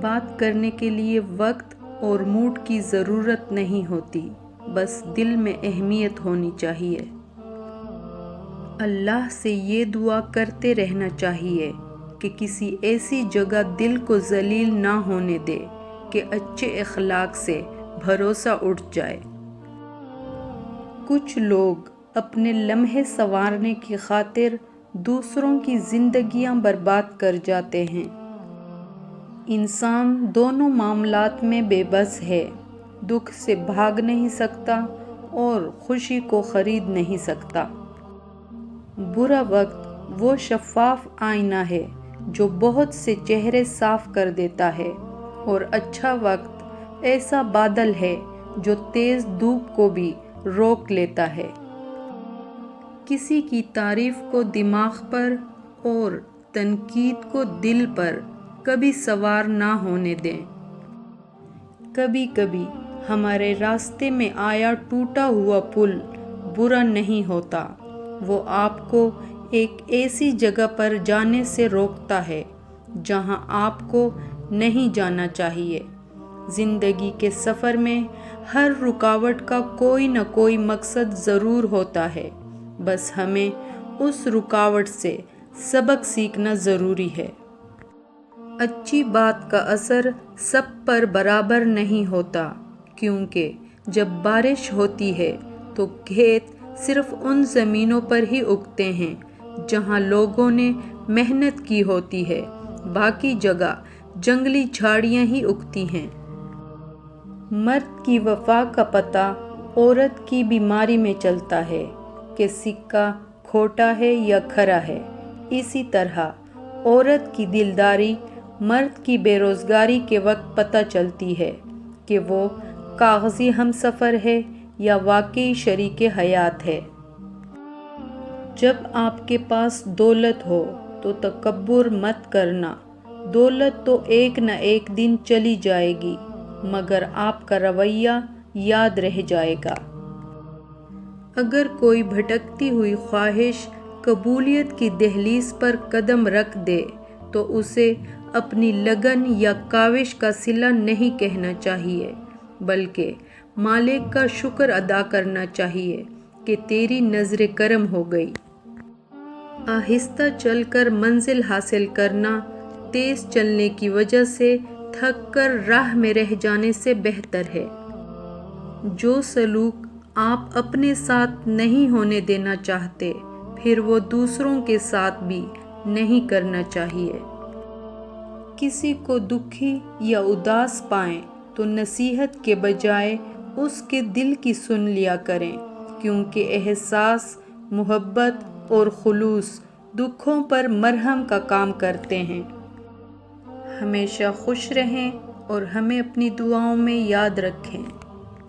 بات کرنے کے لیے وقت اور موڈ کی ضرورت نہیں ہوتی، بس دل میں اہمیت ہونی چاہیے۔ اللہ سے یہ دعا کرتے رہنا چاہیے کہ کسی ایسی جگہ دل کو ذلیل نہ ہونے دے کہ اچھے اخلاق سے بھروسہ اٹھ جائے۔ کچھ لوگ اپنے لمحے سنوارنے کی خاطر دوسروں کی زندگیاں برباد کر جاتے ہیں۔ انسان دونوں معاملات میں بے بس ہے، دکھ سے بھاگ نہیں سکتا اور خوشی کو خرید نہیں سکتا۔ برا وقت وہ شفاف آئینہ ہے جو بہت سے چہرے صاف کر دیتا ہے، اور اچھا وقت ایسا بادل ہے جو تیز دھوپ کو بھی روک لیتا ہے۔ کسی کی تعریف کو دماغ پر اور تنقید کو دل پر کبھی سوار نہ ہونے دیں۔ کبھی کبھی ہمارے راستے میں آیا ٹوٹا ہوا پل برا نہیں ہوتا، وہ آپ کو ایک ایسی جگہ پر جانے سے روکتا ہے جہاں آپ کو نہیں جانا چاہیے۔ زندگی کے سفر میں ہر رکاوٹ کا کوئی نہ کوئی مقصد ضرور ہوتا ہے، بس ہمیں اس رکاوٹ سے سبق سیکھنا ضروری ہے۔ اچھی بات کا اثر سب پر برابر نہیں ہوتا، کیونکہ جب بارش ہوتی ہے تو کھیت صرف ان زمینوں پر ہی اگتے ہیں جہاں لوگوں نے محنت کی ہوتی ہے، باقی جگہ جنگلی جھاڑیاں ہی اگتی ہیں۔ مرد کی وفا کا پتہ عورت کی بیماری میں چلتا ہے کہ سکہ کھوٹا ہے یا کھرا ہے۔ اسی طرح عورت کی دلداری مرد کی بے روزگاری کے وقت پتہ چلتی ہے کہ وہ کاغذی ہمسفر ہے یا واقعی شریک حیات ہے۔ جب آپ کے پاس دولت ہو تو تکبر مت کرنا، دولت تو ایک نہ ایک دن چلی جائے گی، مگر آپ کا رویہ یاد رہ جائے گا۔ اگر کوئی بھٹکتی ہوئی خواہش قبولیت کی دہلیز پر قدم رکھ دے تو اسے اپنی لگن یا کاوش کا صلہ نہیں کہنا چاہیے، بلکہ مالک کا شکر ادا کرنا چاہیے کہ تیری نظر کرم ہو گئی۔ آہستہ چل کر منزل حاصل کرنا تیز چلنے کی وجہ سے تھک کر راہ میں رہ جانے سے بہتر ہے۔ جو سلوک آپ اپنے ساتھ نہیں ہونے دینا چاہتے، پھر وہ دوسروں کے ساتھ بھی نہیں کرنا چاہیے۔ کسی کو دکھی یا اداس پائیں تو نصیحت کے بجائے اس کے دل کی سن لیا کریں، کیونکہ احساس، محبت اور خلوص دکھوں پر مرہم کا کام کرتے ہیں۔ ہمیشہ خوش رہیں اور ہمیں اپنی دعاؤں میں یاد رکھیں۔